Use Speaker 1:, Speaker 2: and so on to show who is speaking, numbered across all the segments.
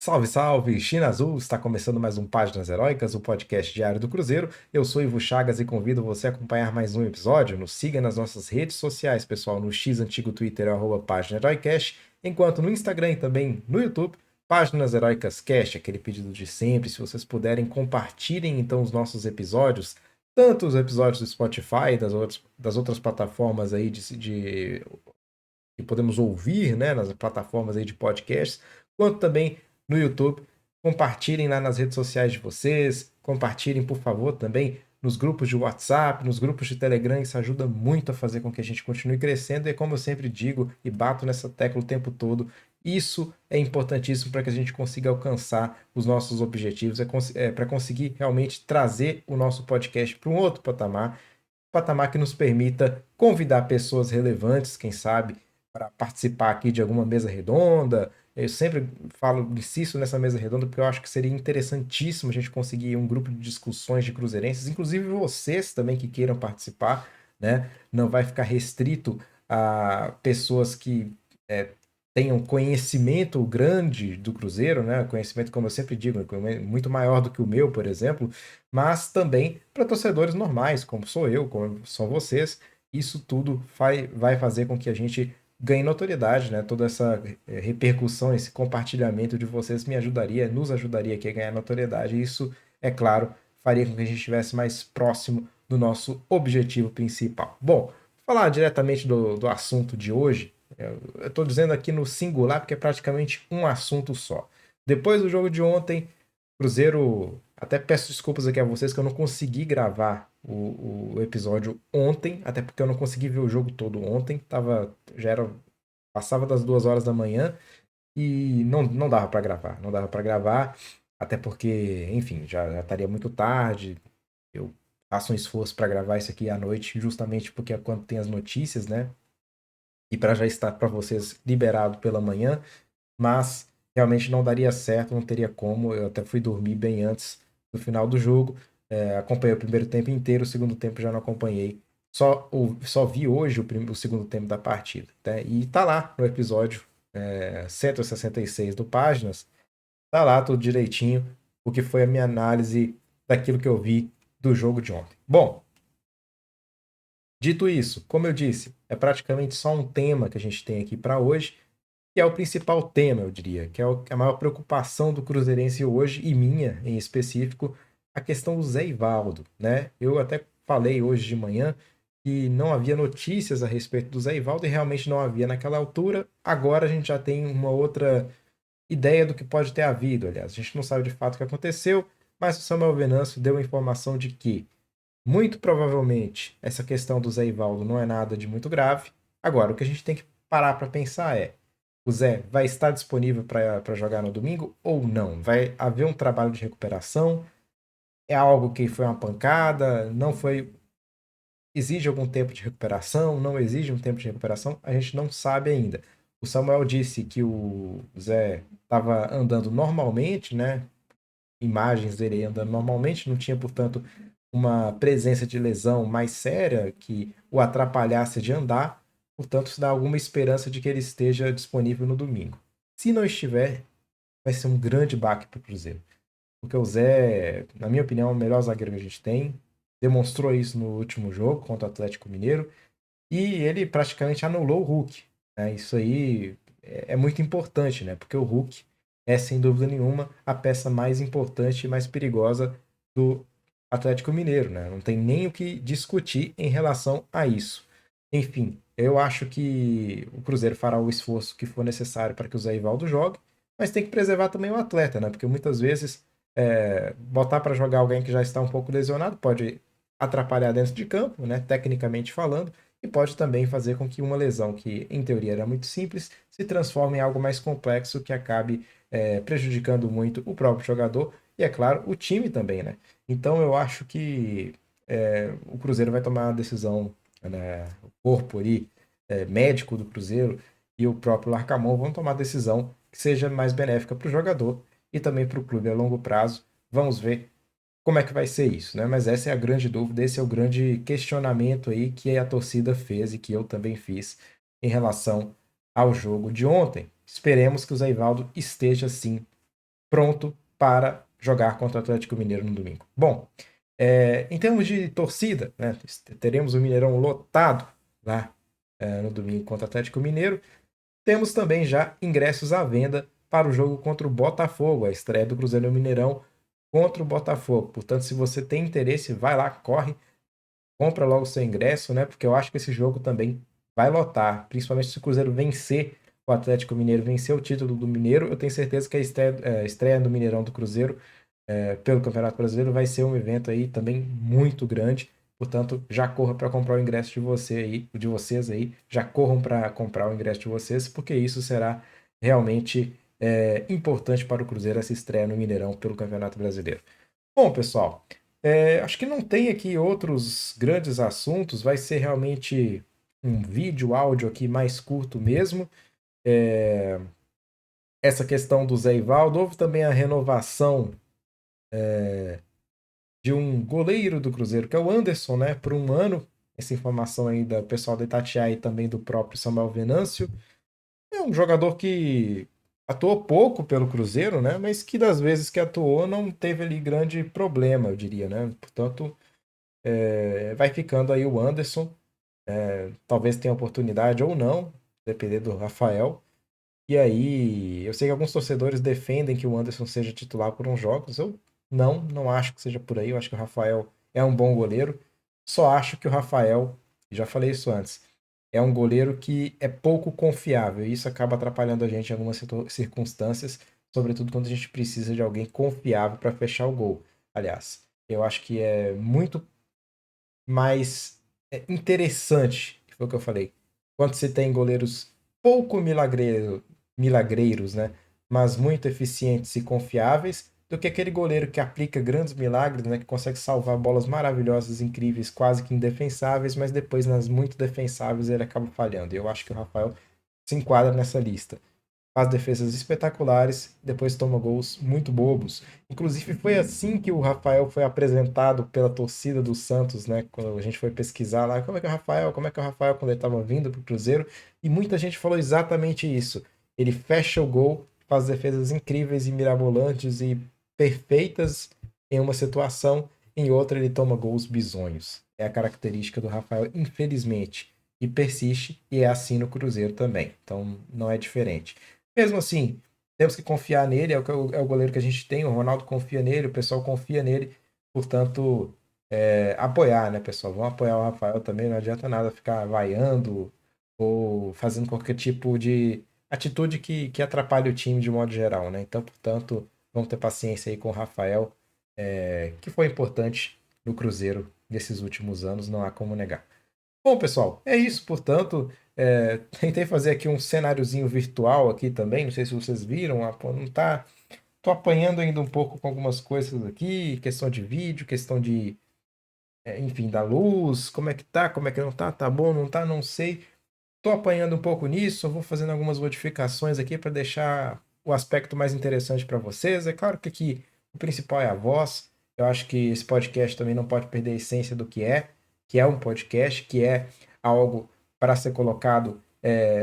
Speaker 1: Salve, salve! China Azul, está começando mais um Páginas Heróicas, o podcast diário do Cruzeiro. Eu sou Ivo Chagas e convido você a acompanhar mais um episódio. Nos siga nas nossas redes sociais, pessoal, no X antigo Twitter, Página Heroicast, enquanto no Instagram e também no YouTube, Páginas Heróicas Cast, aquele pedido de sempre. Se vocês puderem, compartilhem então os nossos episódios, tanto os episódios do Spotify e das outras plataformas aí que podemos ouvir, né, nas plataformas aí de podcasts, quanto também no YouTube. Compartilhem lá nas redes sociais de vocês, compartilhem, por favor, também nos grupos de WhatsApp, nos grupos de Telegram. Isso ajuda muito a fazer com que a gente continue crescendo, e como eu sempre digo e bato nessa tecla o tempo todo, isso é importantíssimo para que a gente consiga alcançar os nossos objetivos, para conseguir realmente trazer o nosso podcast para um outro patamar que nos permita convidar pessoas relevantes, quem sabe, para participar aqui de alguma mesa redonda. Eu sempre falo, insisto nessa mesa redonda, porque eu acho que seria interessantíssimo a gente conseguir um grupo de discussões de cruzeirenses, inclusive vocês também que queiram participar, né? Não vai ficar restrito a pessoas que tenham conhecimento grande do Cruzeiro, né? Conhecimento, como eu sempre digo, muito maior do que o meu, por exemplo, mas também para torcedores normais, como sou eu, como são vocês. Isso tudo vai fazer com que a gente ganhe notoriedade, né? Toda essa repercussão, esse compartilhamento de vocês nos ajudaria aqui a ganhar notoriedade. E isso, é claro, faria com que a gente estivesse mais próximo do nosso objetivo principal. Bom, falar diretamente do assunto de hoje. Eu estou dizendo aqui no singular porque é praticamente um assunto só. Depois do jogo de ontem, Cruzeiro. Até peço desculpas aqui a vocês que eu não consegui gravar o episódio ontem, até porque eu não consegui ver o jogo todo ontem. Passava das 2 horas da manhã e não dava para gravar. Não dava para gravar, até porque, enfim, já estaria muito tarde. Eu faço um esforço para gravar isso aqui à noite, justamente porque é quando tem as notícias, né? E para já estar para vocês liberado pela manhã, mas realmente não daria certo, não teria como. Eu até fui dormir bem antes do final do jogo. Acompanhei o primeiro tempo inteiro, o segundo tempo já não acompanhei. Só vi hoje o segundo tempo da partida. Né? E tá lá no episódio 166 do Páginas, tá lá tudo direitinho, o que foi a minha análise daquilo que eu vi do jogo de ontem. Bom, dito isso, como eu disse, é praticamente só um tema que a gente tem aqui para hoje, que é o principal tema, eu diria, que é a maior preocupação do cruzeirense hoje, e minha em específico, a questão do Zé Ivaldo, né? Eu até falei hoje de manhã que não havia notícias a respeito do Zé Ivaldo, e realmente não havia naquela altura. Agora a gente já tem uma outra ideia do que pode ter havido, aliás. A gente não sabe de fato o que aconteceu, mas o Samuel Venâncio deu a informação de que muito provavelmente essa questão do Zé Ivaldo não é nada de muito grave. Agora, o que a gente tem que parar para pensar é: o Zé vai estar disponível para jogar no domingo ou não? Vai haver um trabalho de recuperação? É algo que foi uma pancada? Não foi? Exige algum tempo de recuperação? Não exige um tempo de recuperação? A gente não sabe ainda. O Samuel disse que o Zé estava andando normalmente, né? Imagens dele andando normalmente, não tinha, portanto, uma presença de lesão mais séria que o atrapalhasse de andar, portanto, isso dá alguma esperança de que ele esteja disponível no domingo. Se não estiver, vai ser um grande baque para o Cruzeiro, porque o Zé, na minha opinião, é o melhor zagueiro que a gente tem, demonstrou isso no último jogo contra o Atlético Mineiro, e ele praticamente anulou o Hulk. Né? Isso aí é muito importante, né? Porque o Hulk é, sem dúvida nenhuma, a peça mais importante e mais perigosa do Atlético Mineiro. Né? Não tem nem o que discutir em relação a isso. Enfim, eu acho que o Cruzeiro fará o esforço que for necessário para que o Zé Ivaldo jogue, mas tem que preservar também o atleta, né? Porque muitas vezes botar para jogar alguém que já está um pouco lesionado pode atrapalhar dentro de campo, né? Tecnicamente falando, e pode também fazer com que uma lesão que, em teoria, era muito simples, se transforme em algo mais complexo que acabe prejudicando muito o próprio jogador e, é claro, o time também, né? Então eu acho que o Cruzeiro vai tomar uma decisão, né? O corpo ali, médico do Cruzeiro e o próprio Larcamon vão tomar a decisão que seja mais benéfica para o jogador e também para o clube a longo prazo. Vamos ver como é que vai ser isso, né? Mas essa é a grande dúvida, esse é o grande questionamento aí que a torcida fez e que eu também fiz em relação ao jogo de ontem. Esperemos que o Zé Ivaldo esteja sim pronto para jogar contra o Atlético Mineiro no domingo. Bom, em termos de torcida, né, teremos o Mineirão lotado lá no domingo contra o Atlético Mineiro. Temos também já ingressos à venda para o jogo contra o Botafogo, a estreia do Cruzeiro no Mineirão contra o Botafogo. Portanto, se você tem interesse, vai lá, corre, compra logo o seu ingresso, né? Porque eu acho que esse jogo também vai lotar, principalmente se o Cruzeiro vencer o Atlético Mineiro, vencer o título do Mineiro. Eu tenho certeza que a estreia do Mineirão do Cruzeiro pelo Campeonato Brasileiro vai ser um evento aí também muito grande. Portanto, já corra para comprar o ingresso de vocês aí, já corram para comprar o ingresso de vocês, porque isso será realmente importante para o Cruzeiro essa estreia no Mineirão pelo Campeonato Brasileiro. Bom, pessoal, acho que não tem aqui outros grandes assuntos, vai ser realmente um vídeo, áudio aqui mais curto mesmo. Essa questão do Zé Ivaldo, houve também a renovação de um goleiro do Cruzeiro, que é o Anderson, né, por um ano. Essa informação aí do pessoal da Itatiaia e também do próprio Samuel Venâncio. É um jogador que atuou pouco pelo Cruzeiro, né, mas que das vezes que atuou não teve ali grande problema, eu diria, né. Portanto, vai ficando aí o Anderson. Talvez tenha oportunidade ou não, depender do Rafael. E aí, eu sei que alguns torcedores defendem que o Anderson seja titular por uns jogos. Eu não acho que seja por aí. Eu acho que o Rafael é um bom goleiro. Só acho que o Rafael, já falei isso antes, é um goleiro que é pouco confiável. E isso acaba atrapalhando a gente em algumas circunstâncias, sobretudo quando a gente precisa de alguém confiável para fechar o gol. Aliás, eu acho que é muito mais interessante, que foi o que eu falei, quando você tem goleiros pouco milagreiros, né? Mas muito eficientes e confiáveis, do que aquele goleiro que aplica grandes milagres, né? Que consegue salvar bolas maravilhosas, incríveis, quase que indefensáveis, mas depois nas muito defensáveis ele acaba falhando. E eu acho que o Rafael se enquadra nessa lista. Faz defesas espetaculares, depois toma gols muito bobos. Inclusive, foi assim que o Rafael foi apresentado pela torcida do Santos, né? Quando a gente foi pesquisar lá, como é que é o Rafael, como é que é o Rafael quando ele estava vindo para o Cruzeiro. E muita gente falou exatamente isso. Ele fecha o gol, faz defesas incríveis e mirabolantes e perfeitas em uma situação, em outra ele toma gols bizonhos. É a característica do Rafael, infelizmente. E persiste, e é assim no Cruzeiro também. Então, não é diferente. Mesmo assim, temos que confiar nele, é o goleiro que a gente tem, o Ronaldo confia nele, o pessoal confia nele, portanto, apoiar, né, pessoal? Vamos apoiar o Rafael também, não adianta nada ficar vaiando ou fazendo qualquer tipo de atitude que atrapalhe o time de modo geral, né? Então, portanto, vamos ter paciência aí com o Rafael, que foi importante no Cruzeiro nesses últimos anos, não há como negar. Bom, pessoal, é isso, portanto. Tentei fazer aqui um cenáriozinho virtual aqui também, não sei se vocês viram, não tá. Tô apanhando ainda um pouco com algumas coisas aqui, questão de vídeo, questão de, enfim, da luz, como é que tá, como é que não tá, tá bom, não tá, não sei. Tô apanhando um pouco nisso, eu vou fazendo algumas modificações aqui para deixar o aspecto mais interessante para vocês. É claro que aqui o principal é a voz. Eu acho que esse podcast também não pode perder a essência do que é um podcast, que é algo para ser colocado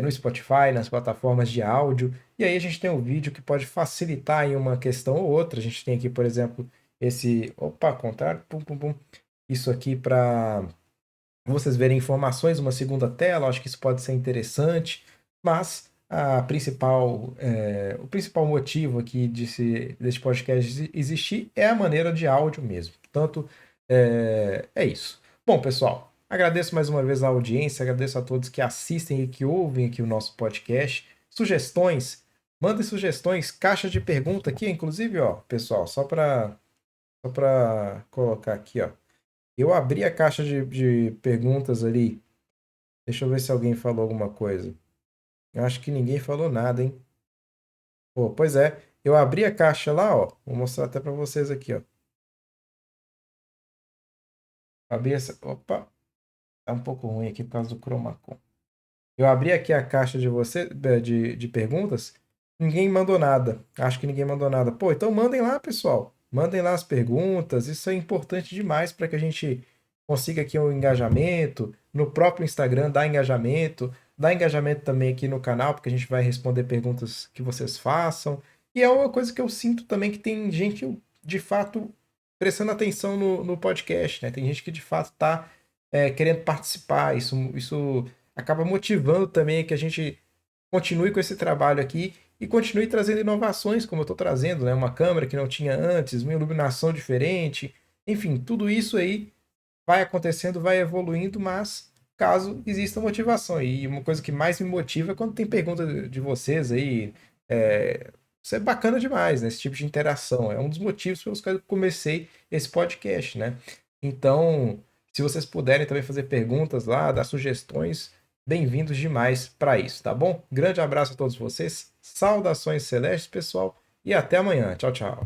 Speaker 1: no Spotify, nas plataformas de áudio. E aí a gente tem um vídeo que pode facilitar em uma questão ou outra. A gente tem aqui, por exemplo, esse. Opa, contrário, pum, pum, pum. Isso aqui para vocês verem informações, uma segunda tela, acho que isso pode ser interessante, mas o principal motivo aqui desse podcast existir é a maneira de áudio mesmo. Portanto, é isso. Bom, pessoal, agradeço mais uma vez a audiência, agradeço a todos que assistem e que ouvem aqui o nosso podcast. Sugestões, mandem sugestões, caixa de pergunta aqui, inclusive, ó, pessoal, só para colocar aqui, ó. Eu abri a caixa de perguntas ali. Deixa eu ver se alguém falou alguma coisa. Eu acho que ninguém falou nada, hein? Pô, pois é. Eu abri a caixa lá, ó. Vou mostrar até para vocês aqui, ó. Abri essa. Opa, tá um pouco ruim aqui por causa do chroma key. Eu abri aqui a caixa de perguntas. Ninguém mandou nada. Acho que ninguém mandou nada. Pô, então mandem lá, pessoal. Mandem lá as perguntas. Isso é importante demais para que a gente consiga aqui um engajamento. No próprio Instagram, dá engajamento. Dá engajamento também aqui no canal, porque a gente vai responder perguntas que vocês façam. E é uma coisa que eu sinto também que tem gente, de fato, prestando atenção no podcast, né? Tem gente que, de fato, está querendo participar. Isso acaba motivando também que a gente continue com esse trabalho aqui e continue trazendo inovações, como eu estou trazendo, né? Uma câmera que não tinha antes, uma iluminação diferente. Enfim, tudo isso aí vai acontecendo, vai evoluindo, mas caso exista motivação. E uma coisa que mais me motiva é quando tem pergunta de vocês aí. Isso é bacana demais, né? Esse tipo de interação. É um dos motivos pelos quais eu comecei esse podcast, né? Então, se vocês puderem também fazer perguntas lá, dar sugestões, bem-vindos demais para isso, tá bom? Grande abraço a todos vocês, saudações celestes, pessoal, e até amanhã. Tchau, tchau.